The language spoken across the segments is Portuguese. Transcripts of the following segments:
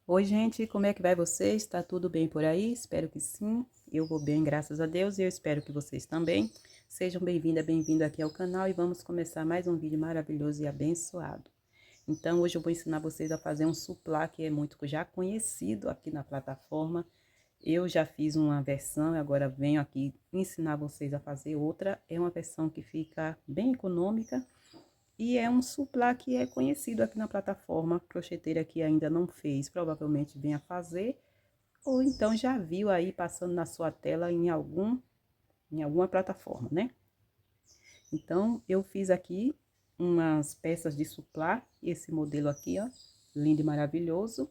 Oi, gente, como é que vai vocês? Está tudo bem por aí? Espero que sim. Eu vou bem, graças a Deus, e eu espero que vocês também. Sejam bem-vindas, bem-vindo aqui ao canal e vamos começar mais um vídeo maravilhoso e abençoado. Então, hoje eu vou ensinar vocês a fazer um suplá que é muito já conhecido aqui na plataforma. Eu já fiz uma versão e agora venho aqui ensinar vocês a fazer outra. É uma versão que fica bem econômica e é um suplá que é conhecido aqui na plataforma. Crocheteira que ainda não fez, provavelmente venha fazer. Ou então já viu aí passando na sua tela em alguma plataforma, né? Então, eu fiz aqui umas peças de suplá, esse modelo aqui, ó, lindo e maravilhoso.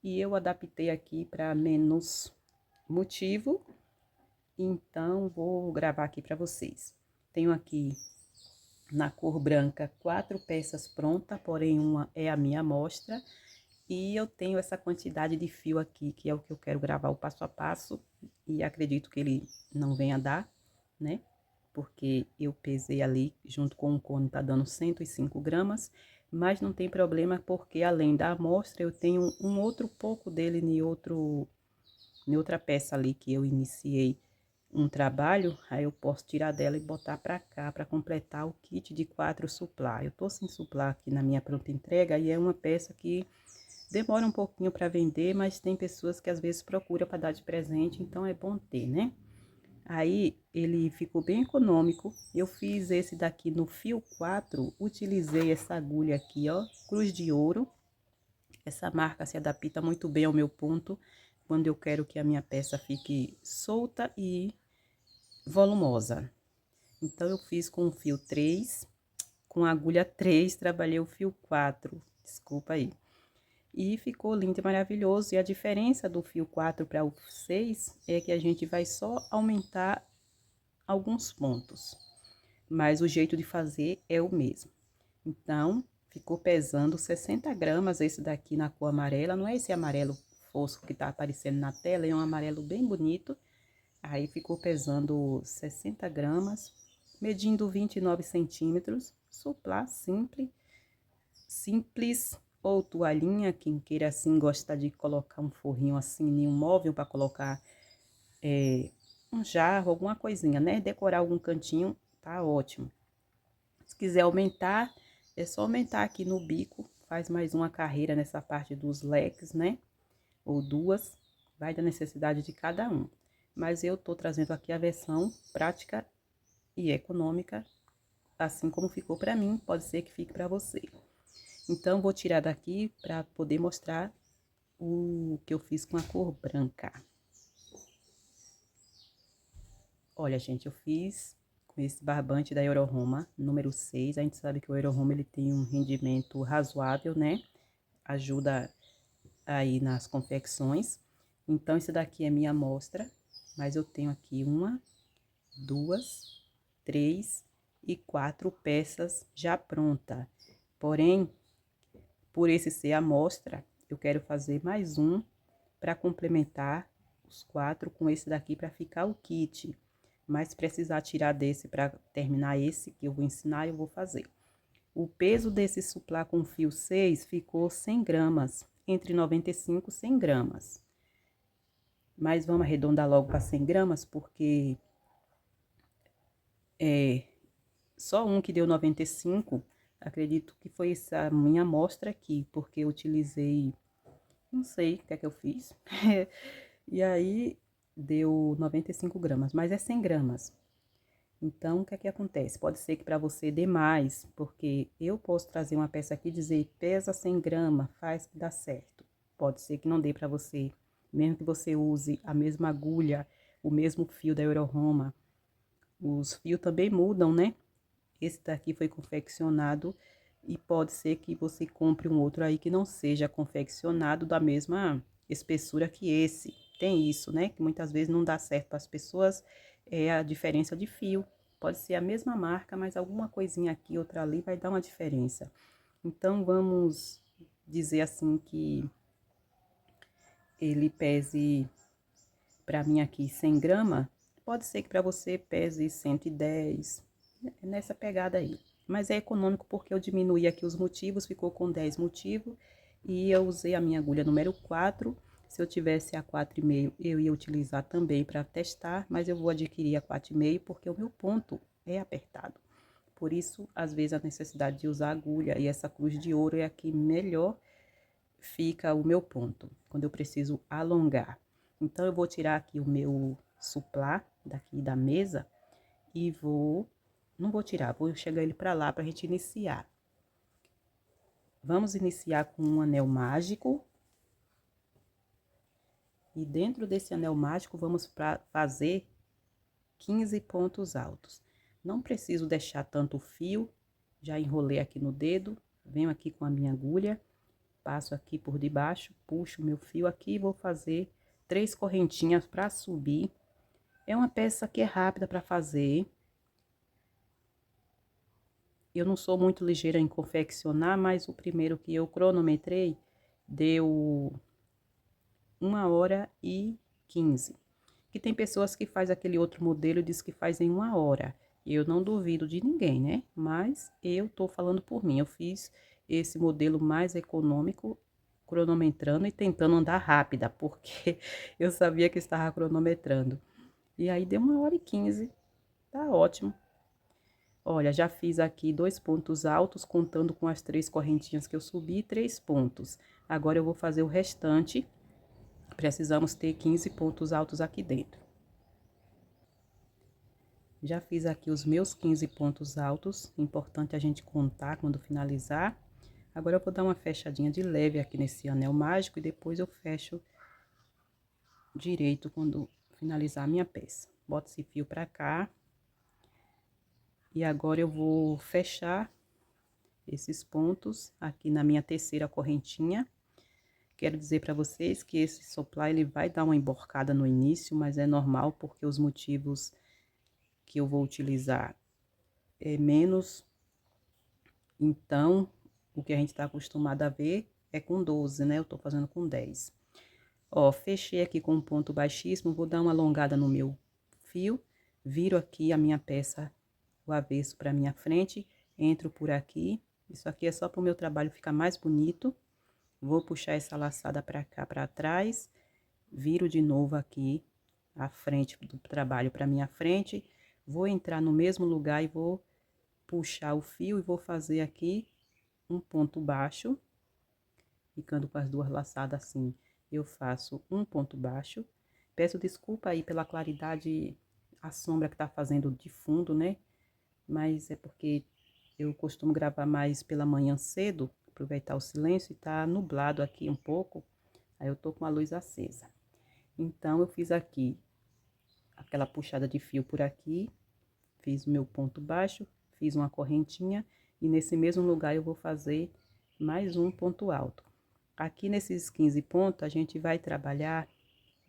E eu adaptei aqui para menos motivo, então vou gravar aqui para vocês. Tenho aqui na cor branca 4 peças prontas, porém uma é a minha amostra. E eu tenho essa quantidade de fio aqui, que é o que eu quero gravar o passo a passo. E acredito que ele não venha dar, né? Porque eu pesei ali, junto com o cone, tá dando 105 gramas. Mas não tem problema, porque além da amostra, eu tenho um outro pouco dele em outra peça ali que eu iniciei um trabalho, aí eu posso tirar dela e botar para cá para completar o kit de 4 suplá. Eu tô sem suplá aqui na minha pronta entrega e é uma peça que demora um pouquinho para vender, mas tem pessoas que às vezes procuram para dar de presente, então é bom ter, né? Aí ele ficou bem econômico. Eu fiz esse daqui no fio 4, utilizei essa agulha aqui, ó, Cruz de Ouro. Essa marca se adapta muito bem ao meu ponto, quando eu quero que a minha peça fique solta e volumosa. Então, eu fiz com o fio 3, com a agulha 3, trabalhei o fio 4, desculpa aí. E ficou lindo e maravilhoso. E a diferença do fio 4 para o 6 é que a gente vai só aumentar alguns pontos. Mas o jeito de fazer é o mesmo. Então, ficou pesando 60 gramas esse daqui na cor amarela. Não é esse amarelo fosco que tá aparecendo na tela, é um amarelo bem bonito. Aí ficou pesando 60 gramas, medindo 29 centímetros. Suplá simples ou toalhinha, quem queira assim gosta de colocar um forrinho assim em um móvel para colocar um jarro, alguma coisinha, né? Decorar algum cantinho, tá ótimo. Se quiser aumentar, é só aumentar aqui no bico, faz mais uma carreira nessa parte dos leques, né? Ou duas, vai da necessidade de cada um. Mas eu tô trazendo aqui a versão prática e econômica, assim como ficou para mim, pode ser que fique para você. Então, vou tirar daqui para poder mostrar o que eu fiz com a cor branca. Olha, gente, eu fiz com esse barbante da Euroroma, número 6. A gente sabe que o Euroroma, ele tem um rendimento razoável, né? Ajuda aí nas confecções. Então, esse daqui é minha amostra, mas eu tenho aqui uma, duas, três e 4 peças já pronta. Porém, por esse ser amostra, eu quero fazer mais um para complementar os 4 com esse daqui para ficar o kit. Mas se precisar tirar desse para terminar esse que eu vou ensinar, eu vou fazer. O peso desse suplá com fio 6 ficou 100 gramas, entre 95 e 100 gramas. Mas vamos arredondar logo para 100 gramas, porque só um que deu 95, acredito que foi essa minha amostra aqui, porque eu utilizei, não sei o que é que eu fiz. E aí deu 95 gramas, mas é 100 gramas. Então, o que é que acontece? Pode ser que para você dê mais, porque eu posso trazer uma peça aqui e dizer, pesa 100 gramas, faz que dá certo. Pode ser que não dê para você, mesmo que você use a mesma agulha, o mesmo fio da Euroroma. Os fios também mudam, né? Esse daqui foi confeccionado e pode ser que você compre um outro aí que não seja confeccionado da mesma espessura que esse. Tem isso, né? Que muitas vezes não dá certo para as pessoas, é a diferença de fio. Pode ser a mesma marca, mas alguma coisinha aqui, outra ali, vai dar uma diferença. Então, vamos dizer assim que ele pese, para mim aqui, 100 gramas. Pode ser que para você pese 110, nessa pegada aí. Mas é econômico porque eu diminuí aqui os motivos, ficou com 10 motivos. E eu usei a minha agulha número 4. Se eu tivesse a 4,5, eu ia utilizar também para testar, mas eu vou adquirir a 4,5 porque o meu ponto é apertado. Por isso, às vezes, a necessidade de usar agulha, e essa cruz de ouro é a que melhor fica o meu ponto, quando eu preciso alongar. Então, eu vou tirar aqui o meu suplá daqui da mesa e não vou tirar, vou chegar ele para lá para a gente iniciar. Vamos iniciar com um anel mágico. E dentro desse anel mágico, vamos fazer 15 pontos altos. Não preciso deixar tanto fio, já enrolei aqui no dedo, venho aqui com a minha agulha, passo aqui por debaixo, puxo meu fio aqui e vou fazer 3 correntinhas para subir. É uma peça que é rápida para fazer. Eu não sou muito ligeira em confeccionar, mas o primeiro que eu cronometrei deu 1h15. Que tem pessoas que faz aquele outro modelo e diz que faz em 1 hora. Eu não duvido de ninguém, né? Mas eu tô falando por mim. Eu fiz esse modelo mais econômico, cronometrando e tentando andar rápida, porque eu sabia que estava cronometrando. E aí deu 1h15. Tá ótimo. Olha, já fiz aqui 2 pontos altos, contando com as 3 correntinhas que eu subi, 3 pontos. Agora eu vou fazer o restante. Precisamos ter 15 pontos altos aqui dentro. Já fiz aqui os meus 15 pontos altos, importante a gente contar quando finalizar. Agora eu vou dar uma fechadinha de leve aqui nesse anel mágico e depois eu fecho direito quando finalizar a minha peça. Boto esse fio pra cá. E agora eu vou fechar esses pontos aqui na minha terceira correntinha. Quero dizer para vocês que esse soplar ele vai dar uma emborcada no início, mas é normal porque os motivos que eu vou utilizar é menos. Então, o que a gente tá acostumado a ver é com 12, né? Eu tô fazendo com 10. Ó, fechei aqui com um ponto baixíssimo, vou dar uma alongada no meu fio, viro aqui a minha peça, o avesso pra minha frente, entro por aqui. Isso aqui é só pro meu trabalho ficar mais bonito. Vou puxar essa laçada pra cá, pra trás, viro de novo aqui a frente do trabalho pra minha frente, vou entrar no mesmo lugar e vou puxar o fio e vou fazer aqui um ponto baixo, ficando com as duas laçadas assim. Eu faço um ponto baixo. Peço desculpa aí pela claridade, a sombra que tá fazendo de fundo, né? Mas é porque eu costumo gravar mais pela manhã cedo, aproveitar o silêncio e tá nublado aqui um pouco. Aí eu tô com a luz acesa. Então, eu fiz aqui aquela puxada de fio por aqui, fiz o meu ponto baixo, fiz uma correntinha e nesse mesmo lugar eu vou fazer mais um ponto alto. Aqui nesses 15 pontos, a gente vai trabalhar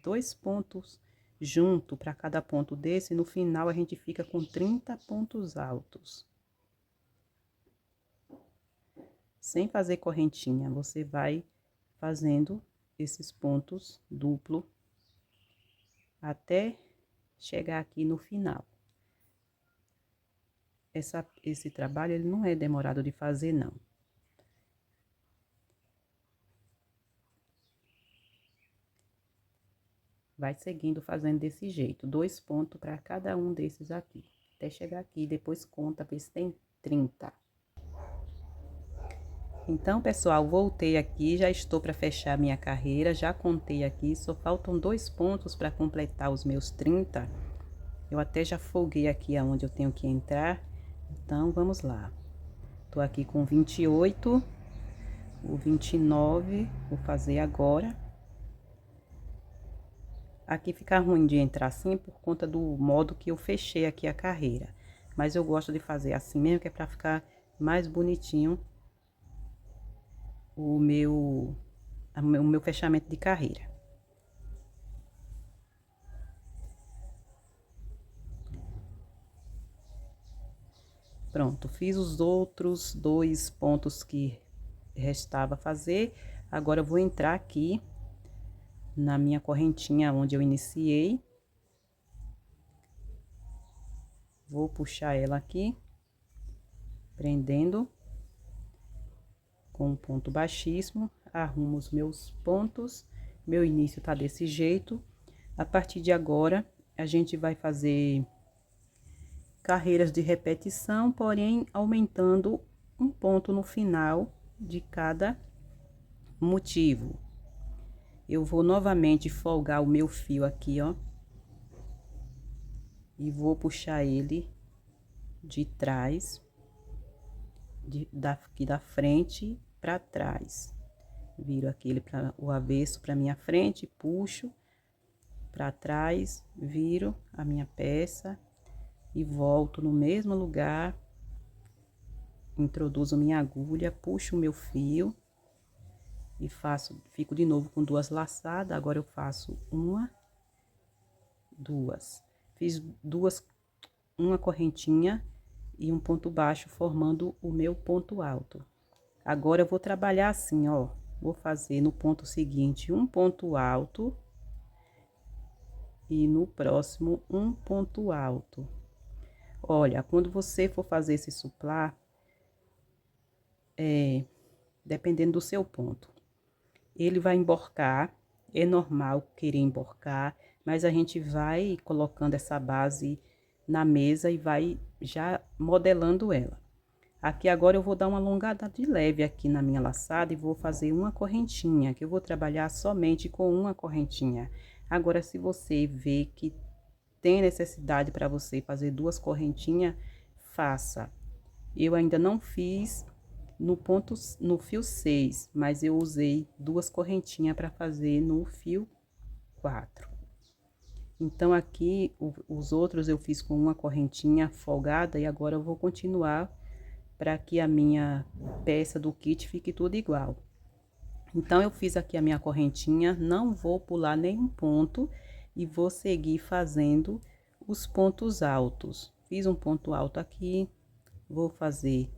2 pontos junto para cada ponto desse, e no final a gente fica com 30 pontos altos. Sem fazer correntinha, você vai fazendo esses pontos duplo até chegar aqui no final. Esse trabalho, ele não é demorado de fazer, não. Vai seguindo fazendo desse jeito, 2 pontos para cada um desses aqui. Até chegar aqui, depois conta, ver se tem 30. Então, pessoal, voltei aqui, já estou para fechar minha carreira, já contei aqui, só faltam 2 pontos para completar os meus 30. Eu até já folguei aqui aonde eu tenho que entrar, então vamos lá. Tô aqui com 28, o 29, vou fazer agora. Aqui fica ruim de entrar assim por conta do modo que eu fechei aqui a carreira. Mas eu gosto de fazer assim mesmo, que é pra ficar mais bonitinho o meu fechamento de carreira. Pronto, fiz os outros 2 pontos que restava fazer. Agora eu vou entrar aqui na minha correntinha onde eu iniciei. Vou puxar ela aqui, prendendo com um ponto baixíssimo. arrumo os meus pontos. Meu início tá desse jeito. A partir de agora, a gente vai fazer carreiras de repetição, porém aumentando um ponto no final de cada motivo. Eu vou novamente folgar o meu fio aqui, ó, e vou puxar ele de trás, aqui da frente para trás. Viro aquele para o avesso para minha frente, puxo para trás, viro a minha peça e volto no mesmo lugar, introduzo minha agulha, puxo o meu fio e fico de novo com duas laçadas. Agora eu faço uma, duas. Fiz uma correntinha e um ponto baixo, formando o meu ponto alto. Agora eu vou trabalhar assim, ó. Vou fazer no ponto seguinte um ponto alto e no próximo um ponto alto. Olha, quando você for fazer esse suplá, dependendo do seu ponto, ele vai emborcar, é normal querer emborcar, mas a gente vai colocando essa base na mesa e vai já modelando ela. Aqui agora eu vou dar uma alongada de leve aqui na minha laçada e vou fazer uma correntinha, que eu vou trabalhar somente com uma correntinha. Agora, se você vê que tem necessidade para você fazer duas correntinhas, faça. Eu ainda não fiz no fio 6, mas eu usei duas correntinhas para fazer no fio 4. Então, aqui, os outros eu fiz com uma correntinha folgada e agora eu vou continuar para que a minha peça do kit fique tudo igual. Então, eu fiz aqui a minha correntinha, não vou pular nenhum ponto e vou seguir fazendo os pontos altos. Fiz um ponto alto aqui, vou fazer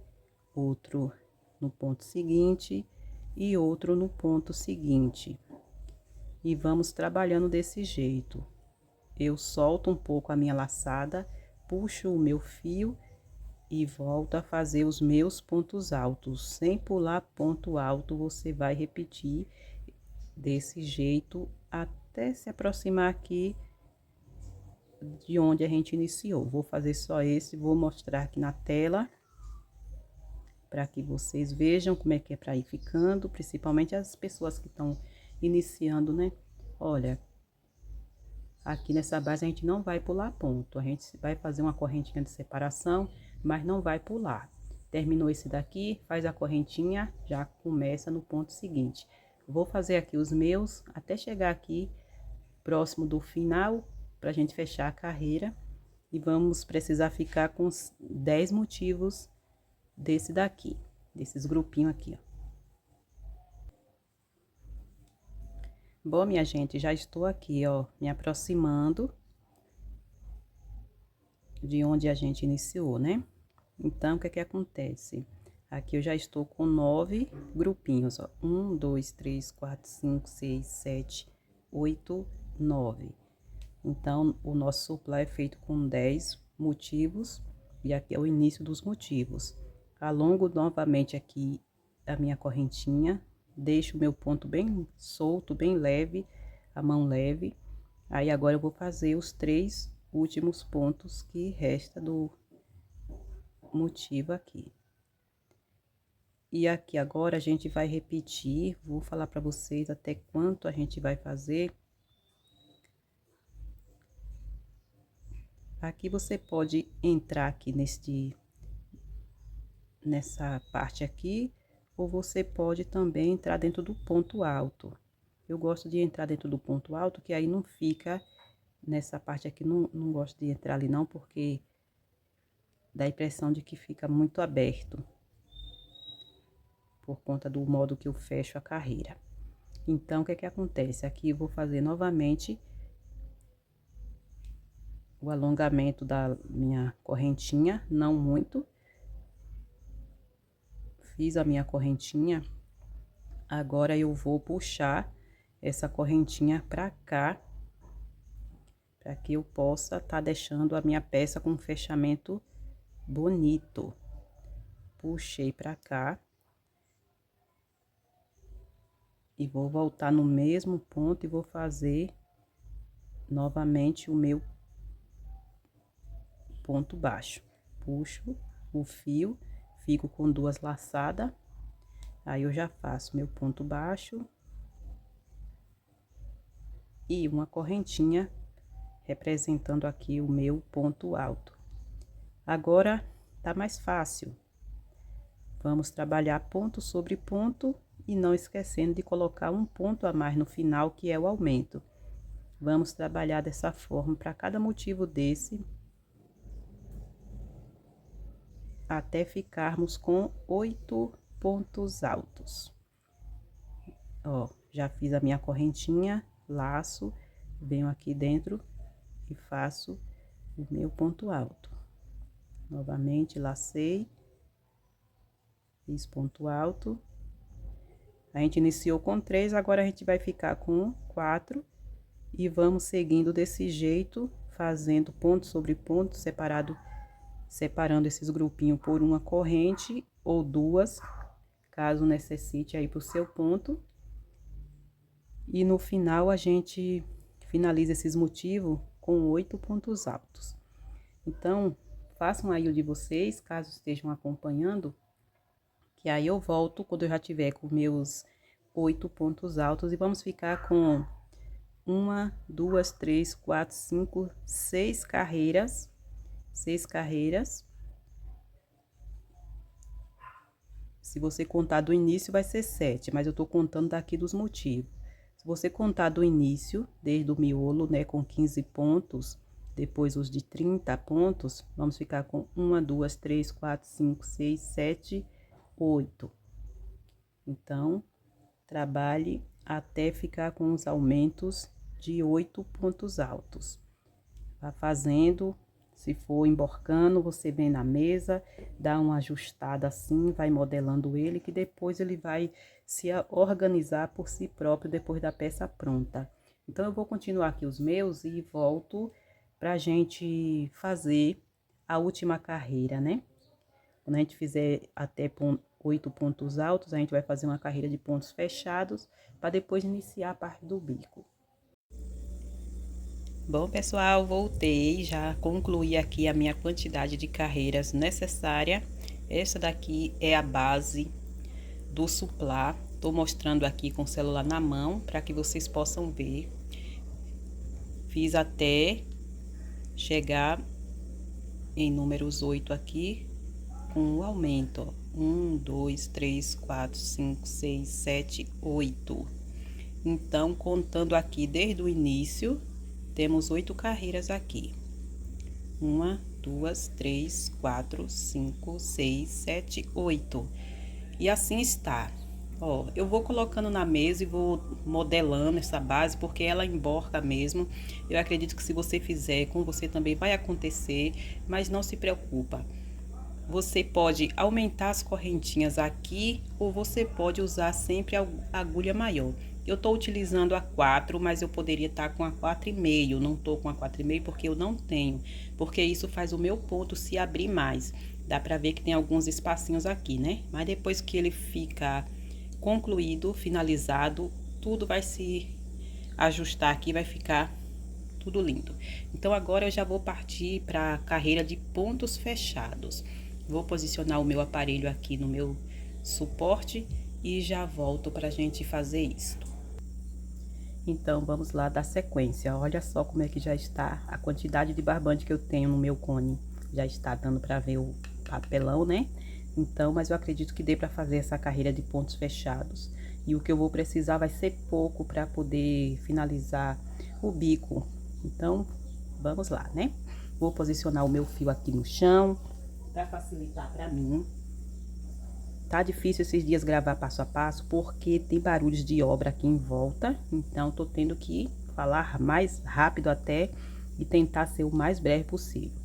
outro no ponto seguinte e outro no ponto seguinte. E vamos trabalhando desse jeito. Eu solto um pouco a minha laçada, puxo o meu fio e volto a fazer os meus pontos altos. Sem pular ponto alto, você vai repetir desse jeito até se aproximar aqui de onde a gente iniciou. Vou fazer só esse, vou mostrar aqui na tela para que vocês vejam como é que é para ir ficando, principalmente as pessoas que estão iniciando, né? Olha, aqui nessa base a gente não vai pular ponto, a gente vai fazer uma correntinha de separação, mas não vai pular. Terminou esse daqui, faz a correntinha, já começa no ponto seguinte. Vou fazer aqui os meus até chegar aqui próximo do final, pra gente fechar a carreira. E vamos precisar ficar com os 10 motivos desse daqui, desses grupinhos aqui, ó. Bom, minha gente, já estou aqui, ó, me aproximando de onde a gente iniciou, né? Então, o que é que acontece? Aqui eu já estou com 9 grupinhos, ó. 1, 2, 3, 4, 5, 6, 7, 8, 9. Então, o nosso suplá é feito com 10 motivos e aqui é o início dos motivos. Alongo novamente aqui a minha correntinha, deixo o meu ponto bem solto, bem leve, a mão leve. Aí, agora eu vou fazer os 3 últimos pontos que resta do motivo aqui. E aqui agora a gente vai repetir, vou falar para vocês até quanto a gente vai fazer. Aqui você pode entrar aqui nessa parte aqui, ou você pode também entrar dentro do ponto alto. Eu gosto de entrar dentro do ponto alto, que aí não fica nessa parte aqui, não gosto de entrar ali não, porque dá a impressão de que fica muito aberto, por conta do modo que eu fecho a carreira. Então, o que é que acontece? Aqui eu vou fazer novamente o alongamento da minha correntinha, não muito. Fiz a minha correntinha, agora eu vou puxar essa correntinha pra cá, para que eu possa tá deixando a minha peça com um fechamento bonito. Puxei pra cá. E vou voltar no mesmo ponto e vou fazer novamente o meu ponto baixo. Puxo o fio, fico com 2 laçadas, aí eu já faço meu ponto baixo e uma correntinha representando aqui o meu ponto alto. Agora tá mais fácil. Vamos trabalhar ponto sobre ponto e não esquecendo de colocar um ponto a mais no final, que é o aumento. Vamos trabalhar dessa forma para cada motivo desse, até ficarmos com 8 pontos altos. Ó, já fiz a minha correntinha, laço, venho aqui dentro e faço o meu ponto alto. Novamente, lacei, fiz ponto alto. A gente iniciou com 3, agora a gente vai ficar com 4 e vamos seguindo desse jeito, fazendo ponto sobre ponto, separando esses grupinhos por uma corrente ou 2, caso necessite aí pro seu ponto. E no final a gente finaliza esses motivos com 8 pontos altos. Então, façam aí o de vocês, caso estejam acompanhando, que aí eu volto quando eu já tiver com meus 8 pontos altos e vamos ficar com 1, 2, 3, 4, 5, 6 carreiras. 6 carreiras. Se você contar do início, vai ser 7, mas eu tô contando daqui dos motivos. Se você contar do início, desde o miolo, né, com 15 pontos, depois os de 30 pontos, vamos ficar com 1, 2, 3, 4, 5, 6, 7, 8. Então, trabalhe até ficar com os aumentos de 8 pontos altos. Vá fazendo, se for emborcando, você vem na mesa, dá uma ajustada assim, vai modelando ele, que depois ele vai se organizar por si próprio depois da peça pronta. Então, eu vou continuar aqui os meus e volto pra gente fazer a última carreira, né? Quando a gente fizer até 8 pontos altos, a gente vai fazer uma carreira de pontos fechados, para depois iniciar a parte do bico. Bom, pessoal, voltei, já concluí aqui a minha quantidade de carreiras necessária. Essa daqui é a base do suplá. Tô mostrando aqui com o celular na mão, para que vocês possam ver. Fiz até chegar em números 8 aqui, com o aumento, ó. 1, 2, 3, 4, 5, 6, 7, 8. Então, contando aqui desde o início, temos 8 carreiras aqui. 1, 2, 3, 4, 5, 6, 7, 8. E assim está. Ó, eu vou colocando na mesa e vou modelando essa base, porque ela emborca mesmo. Eu acredito que se você fizer, com você também vai acontecer, mas não se preocupa. Você pode aumentar as correntinhas aqui, ou você pode usar sempre a agulha maior. Eu tô utilizando a 4, mas eu poderia estar com a 4,5. Não tô com a 4,5 porque eu não tenho. Porque isso faz o meu ponto se abrir mais. Dá pra ver que tem alguns espacinhos aqui, né? Mas depois que ele ficar concluído, finalizado, tudo vai se ajustar aqui, vai ficar tudo lindo. Então, agora eu já vou partir para a carreira de pontos fechados. Vou posicionar o meu aparelho aqui no meu suporte e já volto para a gente fazer isso. Então, vamos lá dar sequência. Olha só como é que já está a quantidade de barbante que eu tenho no meu cone. Já está dando para ver o papelão, né? Então, mas eu acredito que dê para fazer essa carreira de pontos fechados. E o que eu vou precisar vai ser pouco para poder finalizar o bico. Então, vamos lá, né? Vou posicionar o meu fio aqui no chão, para facilitar para mim. Tá difícil esses dias gravar passo a passo, porque tem barulhos de obra aqui em volta. Então, tô tendo que falar mais rápido até e tentar ser o mais breve possível.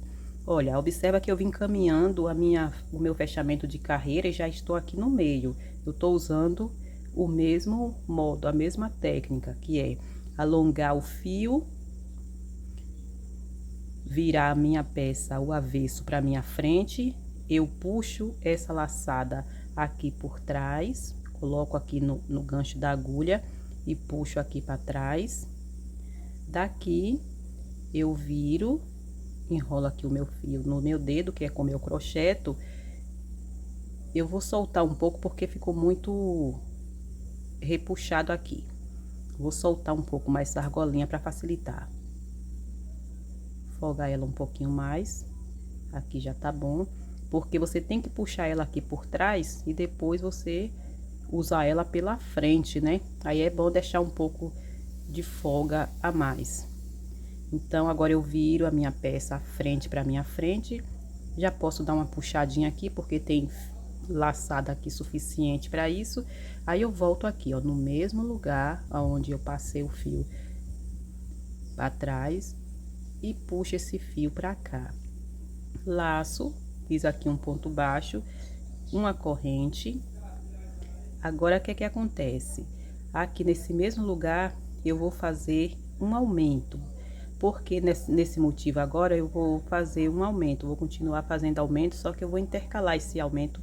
Olha, observa que eu vim caminhando o meu fechamento de carreira e já estou aqui no meio. Eu tô usando o mesmo modo, a mesma técnica, que é alongar o fio, virar a minha peça o avesso para minha frente, eu puxo essa laçada aqui por trás, coloco aqui no gancho da agulha e puxo aqui para trás. Daqui eu viro, enrolo aqui o meu fio no meu dedo, que é com o meu crochete. Eu vou soltar um pouco porque ficou muito repuxado aqui. Vou soltar um pouco mais essa argolinha para facilitar. Folgar ela um pouquinho mais. Aqui já tá bom, porque você tem que puxar ela aqui por trás e depois você usar ela pela frente, né? Aí é bom deixar um pouco de folga a mais. Então, agora eu viro a minha peça à frente para minha frente. Já posso dar uma puxadinha aqui, porque tem laçada aqui suficiente para isso. Aí eu volto aqui, ó, no mesmo lugar onde eu passei o fio para trás e puxo esse fio para cá. Laço, fiz aqui um ponto baixo, uma corrente. Agora, o que é que acontece? Aqui nesse mesmo lugar, eu vou fazer um aumento. Porque nesse motivo agora, eu vou fazer um aumento. Vou continuar fazendo aumento, só que eu vou intercalar esse aumento.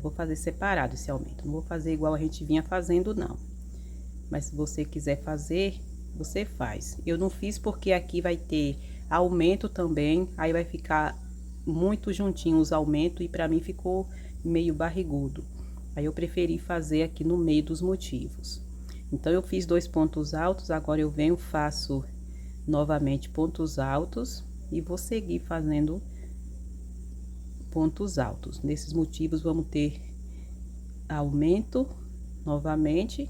Vou fazer separado esse aumento. Não vou fazer igual a gente vinha fazendo, não. Mas se você quiser fazer, você faz. Eu não fiz porque aqui vai ter aumento também, aí vai ficar muito juntinho os aumentos e para mim ficou meio barrigudo. Aí eu preferi fazer aqui no meio dos motivos. Então eu fiz 2 pontos altos, agora eu venho, faço novamente pontos altos e vou seguir fazendo pontos altos. Nesses motivos vamos ter aumento novamente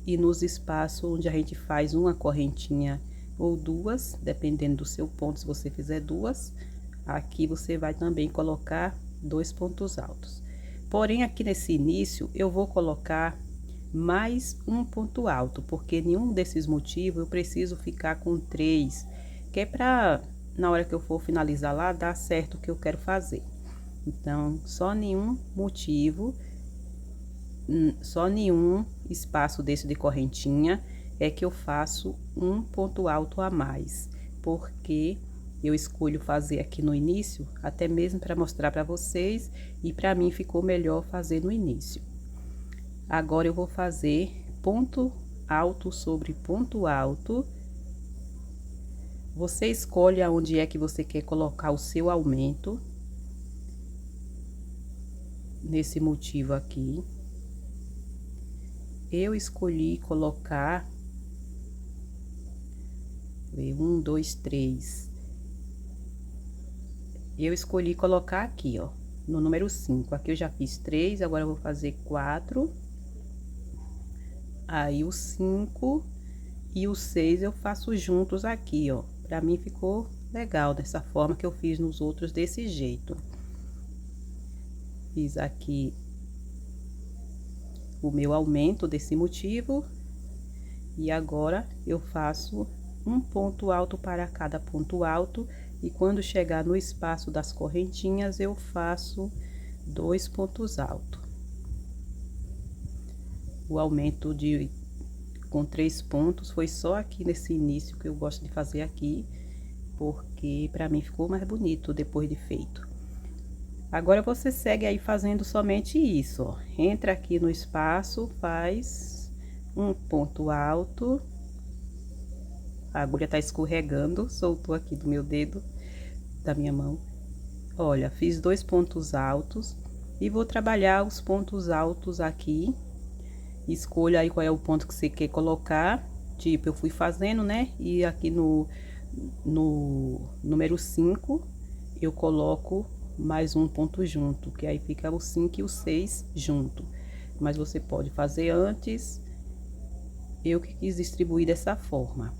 e nos espaços onde a gente faz uma correntinha ou duas, dependendo do seu ponto. Se você fizer duas, aqui você vai também colocar 2 pontos altos. Porém, aqui nesse início eu vou colocar mais um ponto alto, porque nenhum desses motivos eu preciso ficar com 3, que é para na hora que eu for finalizar lá dar certo o que eu quero fazer. Então, só nenhum espaço desse de correntinha é que eu faço um ponto alto a mais, porque eu escolho fazer aqui no início, até mesmo para mostrar para vocês, e para mim ficou melhor fazer no início. Agora eu vou fazer ponto alto sobre ponto alto. Você escolhe aonde é que você quer colocar o seu aumento. Nesse motivo aqui. Eu escolhi colocar 1, 2, 3. Eu escolhi colocar aqui, ó, no número 5. Aqui eu já fiz 3, agora eu vou fazer 4. Aí o 5 e o 6 eu faço juntos aqui, ó. Pra mim ficou legal dessa forma que eu fiz nos outros desse jeito. Fiz aqui o meu aumento desse motivo. E agora eu faço um ponto alto para cada ponto alto. E quando chegar no espaço das correntinhas, eu faço 2 pontos altos. O aumento com 3 pontos foi só aqui nesse início que eu gosto de fazer aqui, porque para mim ficou mais bonito depois de feito. Agora você segue aí fazendo somente isso, ó. Entra aqui no espaço, faz um ponto alto. A agulha tá escorregando, soltou aqui do meu dedo, da minha mão. Olha, fiz 2 pontos altos e vou trabalhar os pontos altos aqui. Escolha aí qual é o ponto que você quer colocar. Tipo, eu fui fazendo, né? E aqui no número 5, eu coloco mais um ponto junto, que aí fica o 5 e o 6 junto. Mas você pode fazer antes. Eu que quis distribuir dessa forma.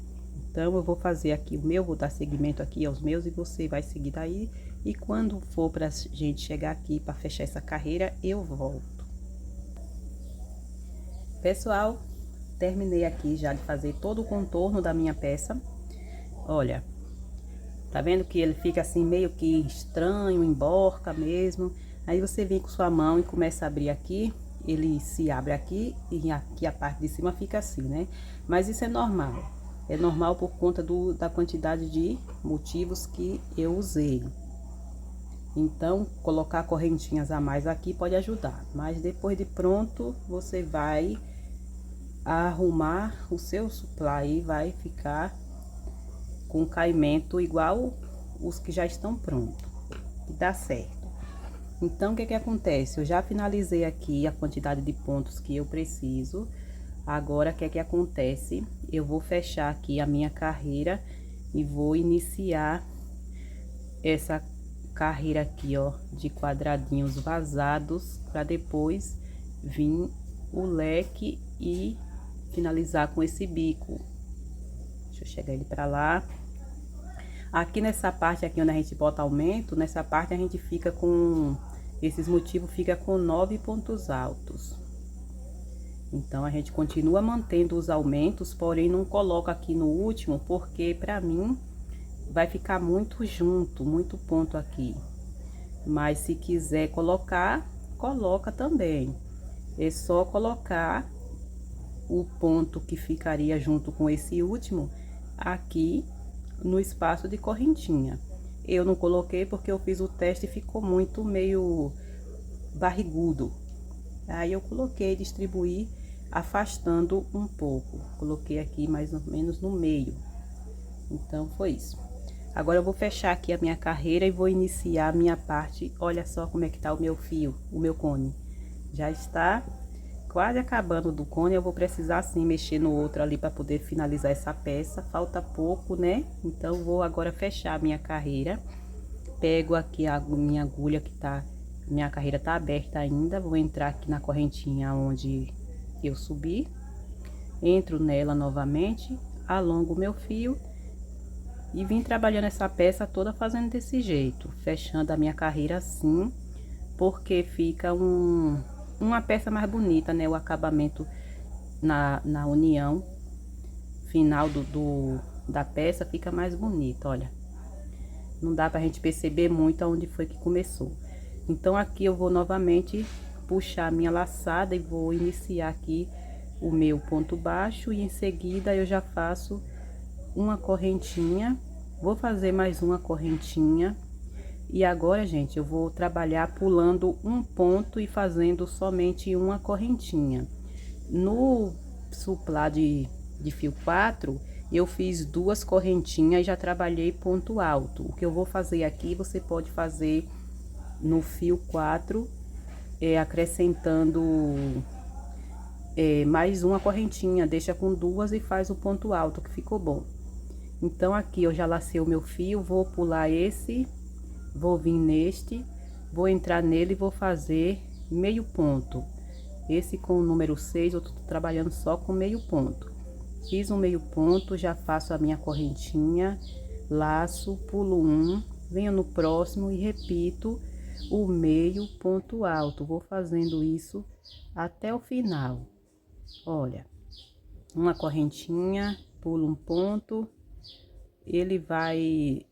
Então, eu vou fazer aqui o meu, vou dar seguimento aqui aos meus e você vai seguir daí. E quando for pra gente chegar aqui para fechar essa carreira, eu volto. Pessoal, terminei aqui já de fazer todo o contorno da minha peça. Olha, tá vendo que ele fica assim meio que estranho, emborca mesmo. Aí você vem com sua mão e começa a abrir aqui. Ele se abre aqui e aqui a parte de cima fica assim, né? Mas isso é normal. É normal por conta da quantidade de motivos que eu usei. Então, colocar correntinhas a mais aqui pode ajudar. Mas depois de pronto, você vai arrumar o seu supply e vai ficar com caimento igual os que já estão prontos. E dá certo. Então, o que que acontece? Eu já finalizei aqui a quantidade de pontos que eu preciso. Agora, o que que acontece? Eu vou fechar aqui a minha carreira e vou iniciar essa carreira aqui, ó, de quadradinhos vazados, para depois vir o leque e finalizar com esse bico. Deixa eu chegar ele para lá. Aqui nessa parte aqui onde a gente bota aumento, nessa parte a gente fica com esses motivos, fica com 9 pontos altos. Então a gente continua mantendo os aumentos, porém não coloca aqui no último, porque para mim vai ficar muito junto, muito ponto aqui. Mas se quiser colocar, coloca também. É só colocar o ponto que ficaria junto com esse último aqui no espaço de correntinha. Eu não coloquei porque eu fiz o teste e ficou muito meio barrigudo. Aí eu coloquei, distribuí, afastando um pouco. Coloquei aqui mais ou menos no meio. Então foi isso. Agora eu vou fechar aqui a minha carreira e vou iniciar a minha parte. Olha só como é que tá o meu fio, o meu cone. Já está quase acabando do cone. Eu vou precisar sim mexer no outro ali para poder finalizar essa peça. Falta pouco, né? Então vou agora fechar a minha carreira. Pego aqui a minha agulha que tá, minha carreira tá aberta ainda. Vou entrar aqui na correntinha onde eu subi. Entro nela novamente, alongo o meu fio e vim trabalhando essa peça toda fazendo desse jeito, fechando a minha carreira assim, porque fica uma peça mais bonita, né? O acabamento na união final da peça fica mais bonito, olha. Não dá pra gente perceber muito aonde foi que começou. Então aqui eu vou novamente puxar a minha laçada e vou iniciar aqui o meu ponto baixo e em seguida eu já faço uma correntinha, vou fazer mais uma correntinha e agora, gente, eu vou trabalhar pulando um ponto e fazendo somente uma correntinha. No supply de fio 4, eu fiz 2 correntinhas e já trabalhei ponto alto. O que eu vou fazer aqui, você pode fazer no fio 4, acrescentando mais uma correntinha, deixa com 2 e faz o ponto alto, que ficou bom. Então aqui eu já lacei o meu fio, vou pular esse, vou vir neste, vou entrar nele e vou fazer meio ponto. Esse com o número 6 eu tô trabalhando só com meio ponto. Fiz um meio ponto, já faço a minha correntinha, laço, pulo um, venho no próximo e repito o meio ponto alto. Vou fazendo isso até o final. Olha, uma correntinha, pulo um ponto, ele vai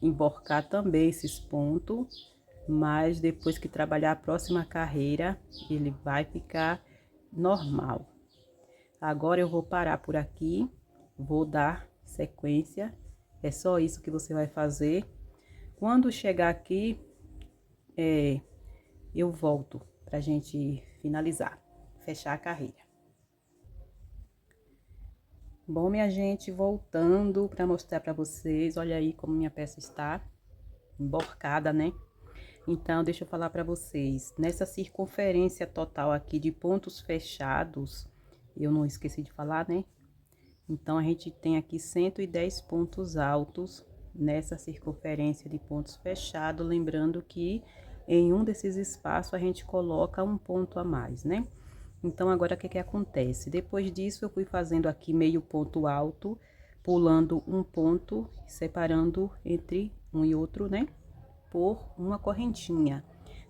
emborcar também esses pontos, mas depois que trabalhar a próxima carreira, ele vai ficar normal. Agora eu vou parar por aqui, vou dar sequência, é só isso que você vai fazer. Quando chegar aqui, eu volto pra gente finalizar, fechar a carreira. Bom, minha gente, voltando para mostrar para vocês, olha aí como minha peça está emborcada, né? Então, deixa eu falar para vocês, nessa circunferência total aqui de pontos fechados, eu não esqueci de falar, né? Então, a gente tem aqui 110 pontos altos nessa circunferência de pontos fechados, lembrando que em um desses espaços a gente coloca um ponto a mais, né? Então, agora o que que acontece? Depois disso, eu fui fazendo aqui meio ponto alto, pulando um ponto, separando entre um e outro, né? Por uma correntinha.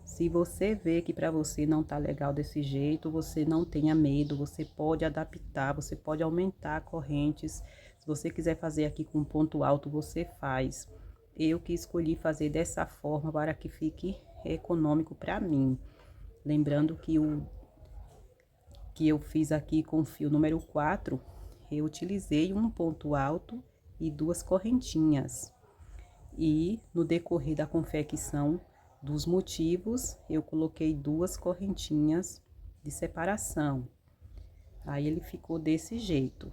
Se você vê que para você não tá legal desse jeito, você não tenha medo, você pode adaptar, você pode aumentar correntes. Se você quiser fazer aqui com ponto alto, você faz. Eu que escolhi fazer dessa forma para que fique econômico para mim. Lembrando que eu fiz aqui com o fio número 4, eu utilizei um ponto alto e 2 correntinhas. E no decorrer da confecção dos motivos, eu coloquei 2 correntinhas de separação. Aí ele ficou desse jeito,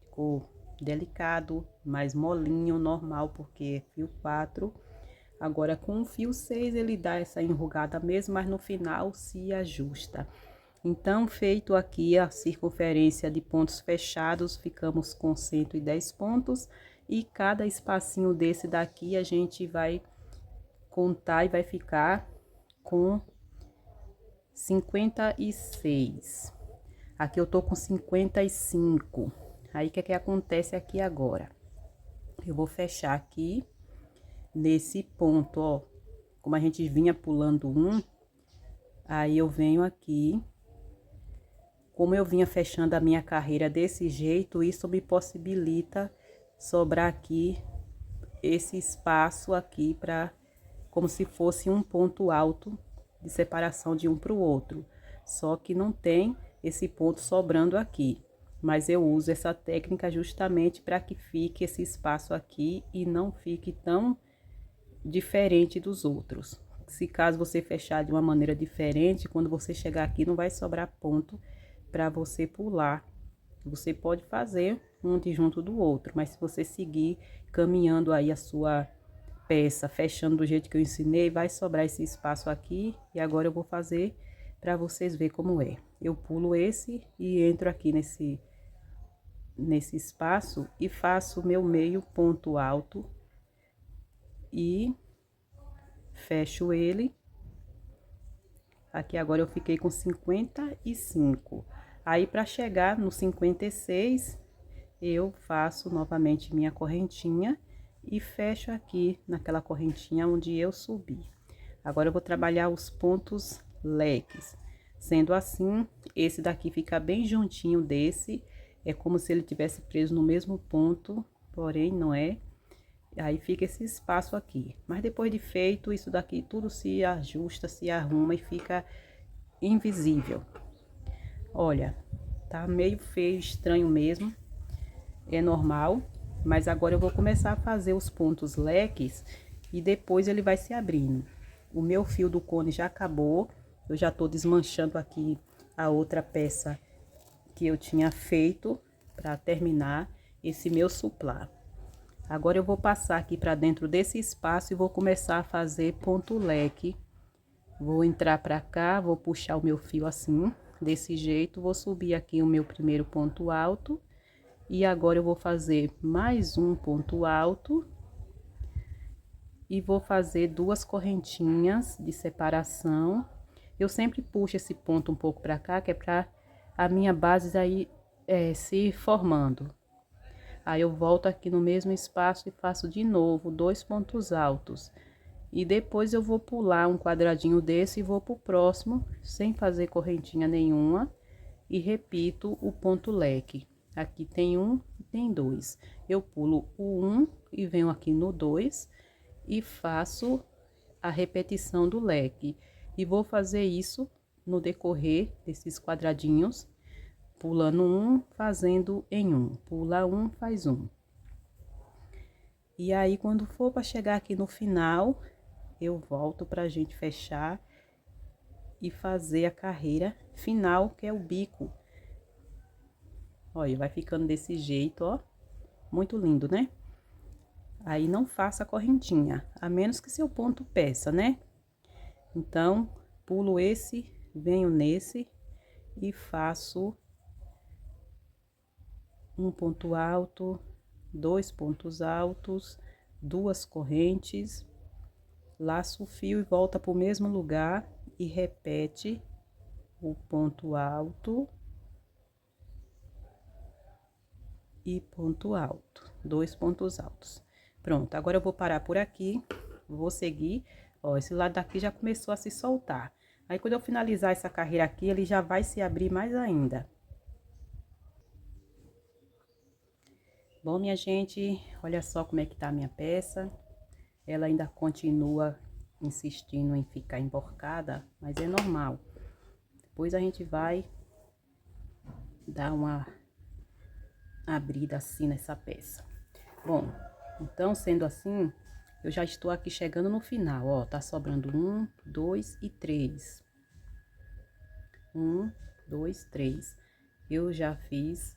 ficou delicado, mais molinho, normal, porque é fio 4. Agora com o fio 6 ele dá essa enrugada mesmo, mas no final se ajusta. Então, feito aqui a circunferência de pontos fechados, ficamos com 110 pontos. E cada espacinho desse daqui a gente vai contar e vai ficar com 56. Aqui eu tô com 55. Aí, o que acontece aqui agora? Eu vou fechar aqui nesse ponto, ó. Como a gente vinha pulando um, aí eu venho aqui. Como eu vinha fechando a minha carreira desse jeito, isso me possibilita sobrar aqui esse espaço aqui para como se fosse um ponto alto de separação de um para o outro. Só que não tem esse ponto sobrando aqui. Mas eu uso essa técnica justamente para que fique esse espaço aqui e não fique tão diferente dos outros. Se caso você fechar de uma maneira diferente, quando você chegar aqui não vai sobrar ponto para você pular. Você pode fazer um de junto do outro, mas se você seguir caminhando aí a sua peça, fechando do jeito que eu ensinei, vai sobrar esse espaço aqui. E agora eu vou fazer para vocês verem como é. Eu pulo esse e entro aqui nesse espaço e faço o meu meio ponto alto e fecho ele. Aqui agora eu fiquei com 55. Aí, para chegar no 56, eu faço novamente minha correntinha e fecho aqui naquela correntinha onde eu subi. Agora eu vou trabalhar os pontos leques. Sendo assim, esse daqui fica bem juntinho desse, é como se ele tivesse preso no mesmo ponto, porém não é. Aí fica esse espaço aqui. Mas depois de feito, isso daqui tudo se ajusta, se arruma e fica invisível. Olha, tá meio feio, estranho mesmo. É normal, mas agora eu vou começar a fazer os pontos leques e depois ele vai se abrindo. O meu fio do cone já acabou, eu já tô desmanchando aqui a outra peça que eu tinha feito para terminar esse meu suplá. Agora eu vou passar aqui para dentro desse espaço e vou começar a fazer ponto leque. Vou entrar para cá, vou puxar o meu fio assim, desse jeito, vou subir aqui o meu primeiro ponto alto. E agora eu vou fazer mais um ponto alto e vou fazer 2 correntinhas de separação. Eu sempre puxo esse ponto um pouco para cá, que é para a minha base aí se formando. Aí eu volto aqui no mesmo espaço e faço de novo 2 pontos altos. E depois eu vou pular um quadradinho desse e vou pro próximo, sem fazer correntinha nenhuma, e repito o ponto leque. Aqui tem um e tem 2. Eu pulo o 1 e venho aqui no 2 e faço a repetição do leque. E vou fazer isso no decorrer desses quadradinhos, pulando um, fazendo em um. Pula um, faz um. E aí, quando for para chegar aqui no final, eu volto pra gente fechar e fazer a carreira final, que é o bico. Olha, vai ficando desse jeito, ó. Muito lindo, né? Aí não faça a correntinha, a menos que seu ponto peça, né? Então, pulo esse, venho nesse e faço um ponto alto, 2 pontos altos, 2 correntes, laço o fio e volta para o mesmo lugar e repete o ponto alto e ponto alto, 2 pontos altos. Pronto, agora eu vou parar por aqui, vou seguir, ó, esse lado daqui já começou a se soltar. Aí, quando eu finalizar essa carreira aqui, ele já vai se abrir mais ainda. Bom, minha gente, olha só como é que tá a minha peça. Ela ainda continua insistindo em ficar emborcada, mas é normal. Depois a gente vai dar uma abrida assim nessa peça. Bom, então sendo assim, eu já estou aqui chegando no final, ó, tá sobrando 1, 2 e 3. 1, 2, 3. Eu já fiz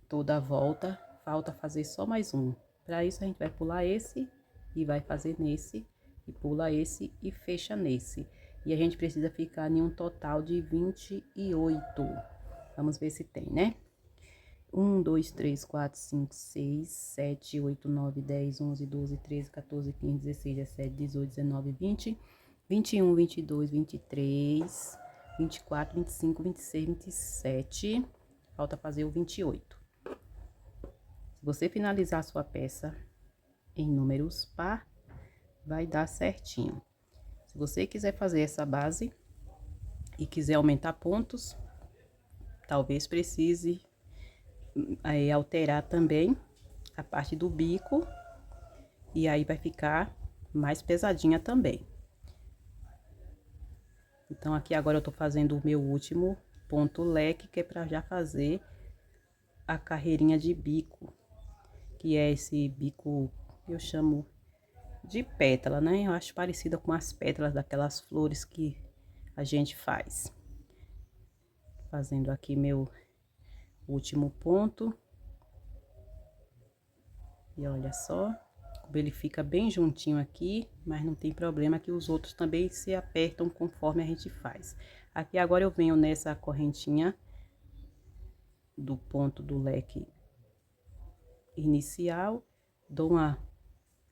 toda a volta, falta fazer só mais um. Para isso, a gente vai pular esse e vai fazer nesse, e pula esse e fecha nesse. E a gente precisa ficar em um total de 28. Vamos ver se tem, né? 1, 2, 3, 4, 5, 6, 7, 8, 9, 10, 11, 12, 13, 14, 15, 16, 17, 18, 19, 20, 21, 22, 23, 24, 25, 26, 27. Falta fazer o 28. Se você finalizar a sua peça em números par, vai dar certinho. Se você quiser fazer essa base e quiser aumentar pontos, talvez precise alterar também a parte do bico, e aí vai ficar mais pesadinha também. Então, aqui agora eu tô fazendo o meu último ponto leque, que é para já fazer a carreirinha de bico, que é esse bico, eu chamo de pétala, né? Eu acho parecida com as pétalas daquelas flores que a gente faz. Fazendo aqui meu último ponto. E olha só, como ele fica bem juntinho aqui, mas não tem problema que os outros também se apertam conforme a gente faz. Aqui agora eu venho nessa correntinha do ponto do leque inicial, dou uma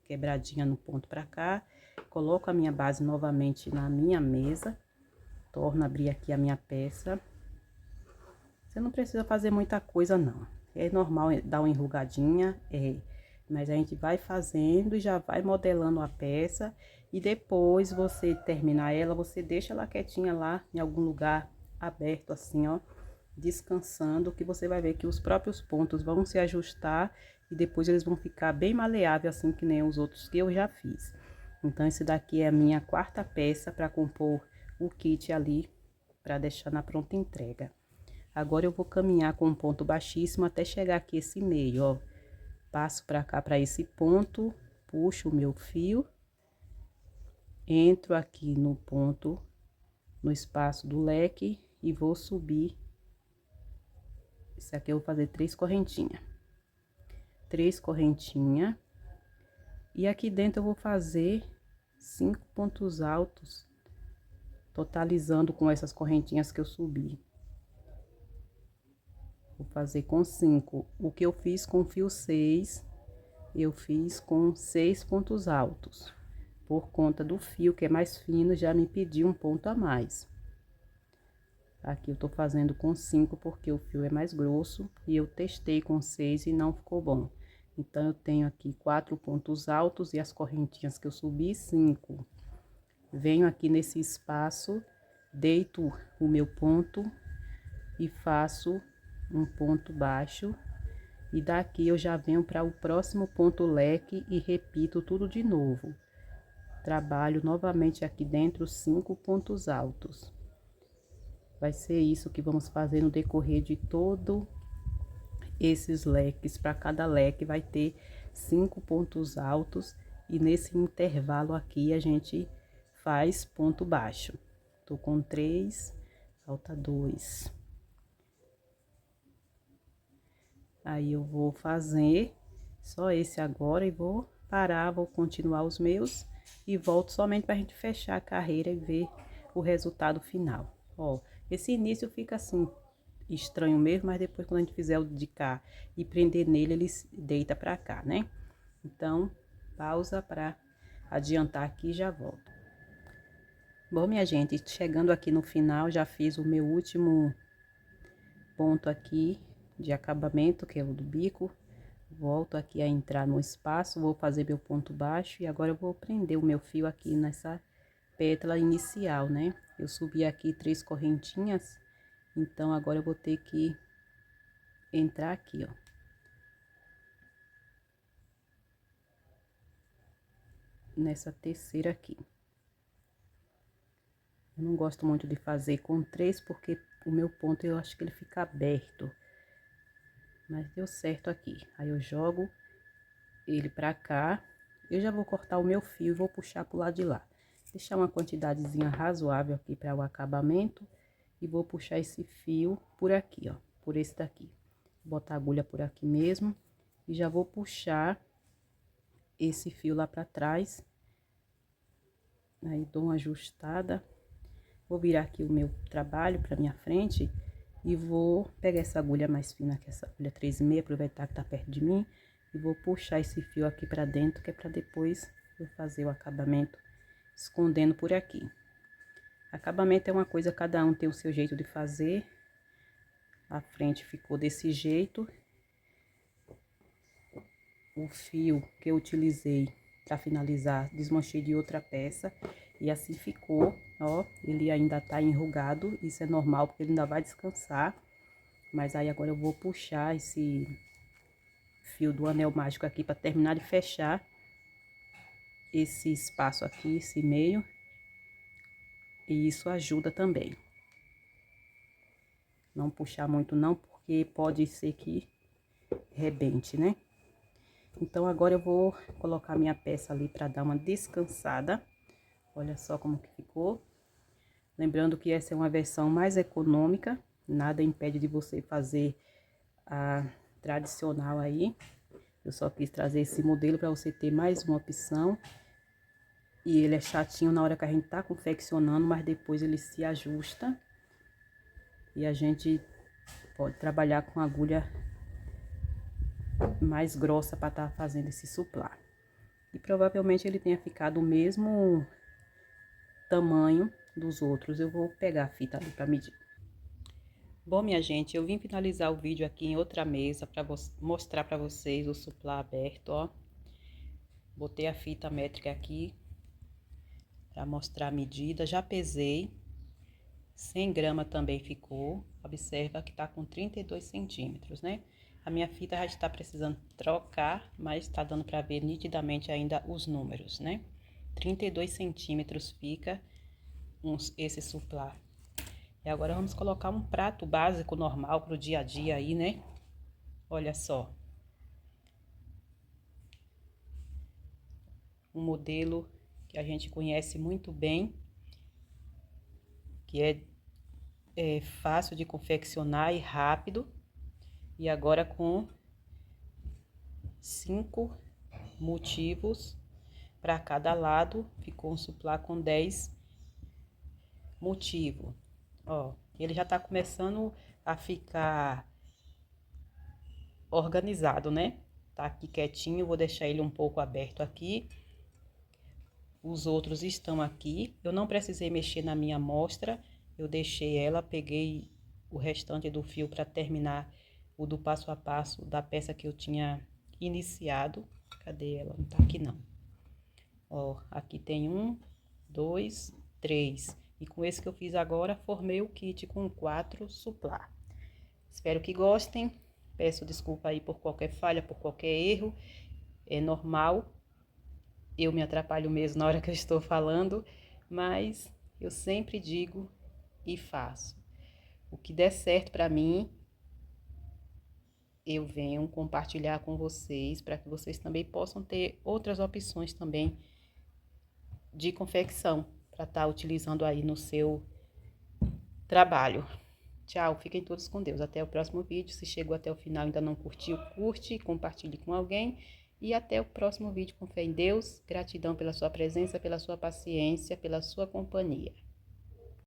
quebradinha no ponto pra cá, coloco a minha base novamente na minha mesa, torno a abrir aqui a minha peça. Você não precisa fazer muita coisa não, é normal dar uma enrugadinha, mas a gente vai fazendo e já vai modelando a peça, e depois você terminar ela, você deixa ela quietinha lá em algum lugar aberto assim, ó, descansando, que você vai ver que os próprios pontos vão se ajustar e depois eles vão ficar bem maleáveis, assim que nem os outros que eu já fiz. Então, esse daqui é a minha quarta peça para compor o kit ali, para deixar na pronta entrega. Agora eu vou caminhar com um ponto baixíssimo até chegar aqui esse meio, ó. Passo para cá, para esse ponto, puxo o meu fio, entro aqui no ponto, no espaço do leque e vou subir. Esse aqui eu vou fazer 3 correntinhas. 3 correntinhas. E aqui dentro eu vou fazer 5 pontos altos, totalizando com essas correntinhas que eu subi. Vou fazer com 5. O que eu fiz com fio 6, eu fiz com 6 pontos altos. Por conta do fio, que é mais fino, já me pediu um ponto a mais. Aqui eu tô fazendo com 5, porque o fio é mais grosso, e eu testei com 6 e não ficou bom. Então, eu tenho aqui 4 pontos altos e as correntinhas que eu subi, 5. Venho aqui nesse espaço, deito o meu ponto e faço um ponto baixo. E daqui eu já venho para o próximo ponto leque e repito tudo de novo. Trabalho novamente aqui dentro 5 pontos altos. Vai ser isso que vamos fazer no decorrer de todo esses leques. Para cada leque vai ter 5 pontos altos, e nesse intervalo aqui a gente faz ponto baixo. Tô com 3, falta 2. Aí eu vou fazer só esse agora e vou parar, vou continuar os meus e volto somente pra gente fechar a carreira e ver o resultado final. Ó, esse início fica assim estranho mesmo, mas depois quando a gente fizer o de cá e prender nele, ele deita pra cá, né? Então, pausa pra adiantar aqui e já volto. Bom, minha gente, chegando aqui no final, já fiz o meu último ponto aqui de acabamento, que é o do bico. Volto aqui a entrar no espaço, vou fazer meu ponto baixo e agora eu vou prender o meu fio aqui nessa pétala inicial, né? Eu subi aqui 3 correntinhas, então agora eu vou ter que entrar aqui, ó. Nessa terceira aqui. Eu não gosto muito de fazer com 3, porque o meu ponto eu acho que ele fica aberto. Mas deu certo aqui. Aí eu jogo ele pra cá eu já vou cortar o meu fio e vou puxar pro lado de lá. Deixar uma quantidadezinha razoável aqui para o acabamento. E vou puxar esse fio por aqui, ó, por esse daqui. Vou botar a agulha por aqui mesmo. E já vou puxar esse fio lá pra trás. Aí, dou uma ajustada. Vou virar aqui o meu trabalho pra minha frente. E vou pegar essa agulha mais fina, que é essa agulha 3,5, aproveitar que tá perto de mim. E vou puxar esse fio aqui pra dentro, que é pra depois eu fazer o acabamento escondendo por aqui. Acabamento é uma coisa, cada um tem o seu jeito de fazer. A frente ficou desse jeito. O fio que eu utilizei para finalizar, desmanchei de outra peça. E assim ficou, ó. Ele ainda tá enrugado, isso é normal, porque ele ainda vai descansar. Mas aí agora eu vou puxar esse fio do anel mágico aqui para terminar de fechar esse espaço aqui, esse meio. E isso ajuda também. Não puxar muito não, porque pode ser que rebente, né? Então, agora eu vou colocar minha peça ali para dar uma descansada. Olha só como que ficou. Lembrando que essa é uma versão mais econômica. Nada impede de você fazer a tradicional aí. Eu só quis trazer esse modelo para você ter mais uma opção. E ele é chatinho na hora que a gente tá confeccionando, mas depois ele se ajusta. E a gente pode trabalhar com agulha mais grossa para estar fazendo esse suplá. E provavelmente ele tenha ficado o mesmo tamanho dos outros. Eu vou pegar a fita ali para medir. Bom, minha gente, eu vim finalizar o vídeo aqui em outra mesa para mostrar para vocês o suplá aberto, ó. Botei a fita métrica aqui para mostrar a medida. Já pesei. 100 gramas também ficou. Observa que tá com 32 centímetros, né? A minha fita já está precisando trocar, mas está dando para ver nitidamente ainda os números, né? 32 centímetros fica esse suplá. E agora vamos colocar um prato básico normal para o dia a dia aí, né? Olha só. Um modelo que a gente conhece muito bem, que é fácil de confeccionar e rápido. E agora com 5 motivos para cada lado, ficou um suplá com 10 motivos. Ó, ele já tá começando a ficar organizado, né? Tá aqui quietinho, vou deixar ele um pouco aberto aqui. Os outros estão aqui. Eu não precisei mexer na minha amostra, eu deixei ela, peguei o restante do fio para terminar o do passo a passo da peça que eu tinha iniciado. Cadê ela? Não tá aqui não. Ó, aqui tem 1, 2, 3. E com esse que eu fiz agora, formei o kit com 4 suplá. Espero que gostem. Peço desculpa aí por qualquer falha, por qualquer erro. É normal. Eu me atrapalho mesmo na hora que eu estou falando, mas eu sempre digo e faço. O que der certo para mim, eu venho compartilhar com vocês, para que vocês também possam ter outras opções também de confecção, para estar utilizando aí no seu trabalho. Tchau, fiquem todos com Deus. Até o próximo vídeo. Se chegou até o final e ainda não curtiu, curte, compartilhe com alguém. E até o próximo vídeo com fé em Deus. Gratidão pela sua presença, pela sua paciência, pela sua companhia.